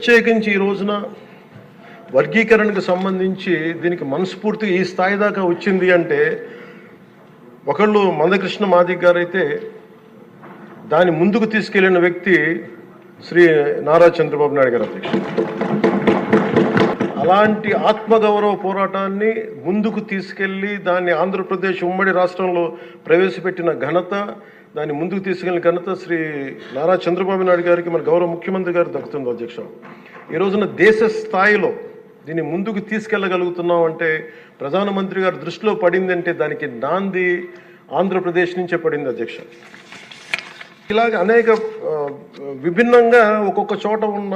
ప్రత్యేకించి ఈ రోజున వర్గీకరణకు సంబంధించి దీనికి మనస్ఫూర్తిగా ఈ స్థాయి దాకా వచ్చింది అంటే ఒకళ్ళు మందకృష్ణ మాదిక్ గారు అయితే దాన్ని ముందుకు తీసుకెళ్లిన వ్యక్తి శ్రీ నారా చంద్రబాబు నాయుడు గారు అధ్యక్షుడు. అలాంటి ఆత్మగౌరవ పోరాటాన్ని ముందుకు తీసుకెళ్లి దాన్ని ఆంధ్రప్రదేశ్ ఉమ్మడి రాష్ట్రంలో ప్రవేశపెట్టిన ఘనత, దాన్ని ముందుకు తీసుకెళ్లిన ఘనత శ్రీ నారా చంద్రబాబు నాయుడు గారికి మన గౌరవ ముఖ్యమంత్రి గారు దక్కుతుంది అధ్యక్ష. ఈ రోజున దేశ స్థాయిలో దీన్ని ముందుకు తీసుకెళ్లగలుగుతున్నాం అంటే ప్రధానమంత్రి గారు దృష్టిలో పడిందంటే దానికి నాంది ఆంధ్రప్రదేశ్ నుంచే పడింది అధ్యక్ష. ఇలాగ అనేక విభిన్నంగా ఒక్కొక్క చోట ఉన్న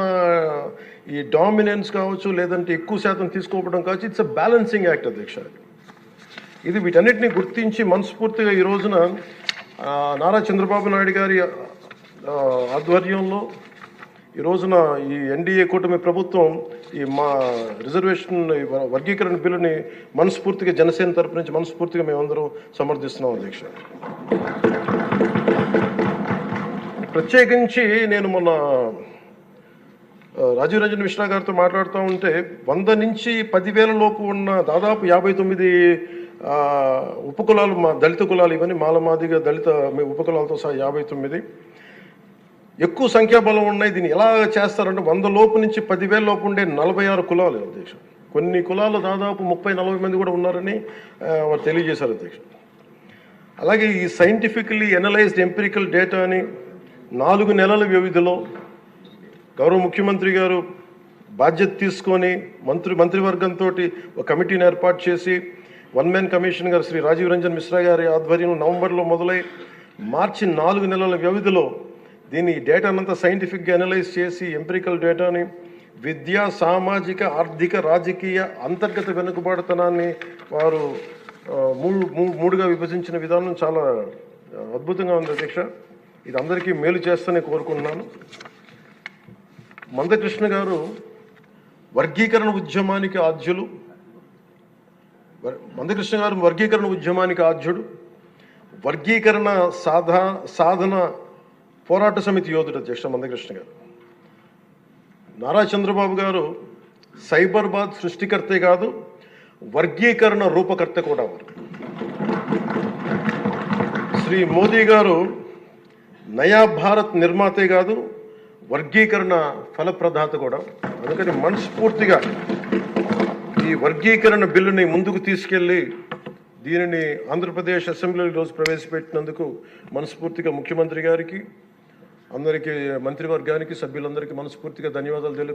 ఈ డామినెన్స్ కావచ్చు, లేదంటే ఎక్కువ శాతం తీసుకోవడం కావచ్చు, ఇట్స్ అ బ్యాలెన్సింగ్ యాక్ట్ అధ్యక్ష. ఇది వీటన్నిటిని గుర్తించి మనస్ఫూర్తిగా ఈ రోజున నారా చంద్రబాబు నాయుడు గారి ఆధ్వర్యంలో ఈ రోజున ఈ ఎన్డీఏ కూటమి ప్రభుత్వం ఈ మా రిజర్వేషన్ వర్గీకరణ బిల్లుని మనస్ఫూర్తిగా జనసేన తరపు నుంచి మనస్ఫూర్తిగా మేమందరం సమర్థిస్తున్నాం అధ్యక్ష. ప్రత్యేకించి నేను మొన్న రాజీవ్ రంజన్ మిశ్రా గారితో మాట్లాడుతూ ఉంటే 100 నుంచి 10,000 లోపు ఉన్న దాదాపు 59 ఉపకులాలు, మా దళిత కులాలు, ఇవన్నీ మాలమాదిగా దళిత ఉపకులాలతో సహా 59 ఎక్కువ సంఖ్యాబలం ఉన్నాయి. దీన్ని ఎలా చేస్తారంటే 100 లోపు నుంచి 10,000 లోపు ఉండే 46 కులాలు అధ్యక్ష. కొన్ని కులాలు దాదాపు 30-40 మంది కూడా ఉన్నారని వారు తెలియజేశారు అధ్యక్ష. అలాగే ఈ సైంటిఫికలీ ఎనలైజ్డ్ ఎంపిరికల్ డేటాని 4 నెలల వ్యవధిలో గౌరవ ముఖ్యమంత్రి గారు బాధ్యత తీసుకొని మంత్రివర్గంతో ఒక కమిటీని ఏర్పాటు చేసి వన్ మ్యాన్ కమిషన్ గారు శ్రీ రాజీవ్ రంజన్ మిశ్రా గారి ఆధ్వర్యంలో నవంబర్లో మొదలై మార్చి 4 నెలల వ్యవధిలో దీన్ని డేటానంతా సైంటిఫిక్గా అనలైజ్ చేసి ఎంపిరికల్ డేటాని విద్యా, సామాజిక, ఆర్థిక, రాజకీయ, అంతర్గత వెనుకబాటుతనాన్ని వారు మూడుగా విభజించిన విధానం చాలా అద్భుతంగా ఉంది అధ్యక్ష. ఇది అందరికీ మేలు చేస్తూనే కోరుకుంటున్నాను. మందకృష్ణ గారు వర్గీకరణ ఉద్యమానికి ఆద్యులు. మందకృష్ణ గారు వర్గీకరణ ఉద్యమానికి ఆద్యుడు, వర్గీకరణ సాధన పోరాట సమితి యోధుడు అధ్యక్ష మందకృష్ణ గారు. నారా చంద్రబాబు గారు సైబరాబాద్ సృష్టికర్తే కాదు, వర్గీకరణ రూపకర్త కూడా వారు. శ్రీ మోదీ గారు నయా భారత్ నిర్మాతే కాదు, వర్గీకరణ ఫలప్రదాత కూడా. అందుకని మనస్ఫూర్తిగా ఈ వర్గీకరణ బిల్లుని ముందుకు తీసుకెళ్ళి దీనిని ఆంధ్రప్రదేశ్ అసెంబ్లీలో ఈరోజు ప్రవేశపెట్టినందుకు మనస్ఫూర్తిగా ముఖ్యమంత్రి గారికి, అందరికీ, మంత్రివర్గానికి, సభ్యులందరికీ మనస్ఫూర్తిగా ధన్యవాదాలు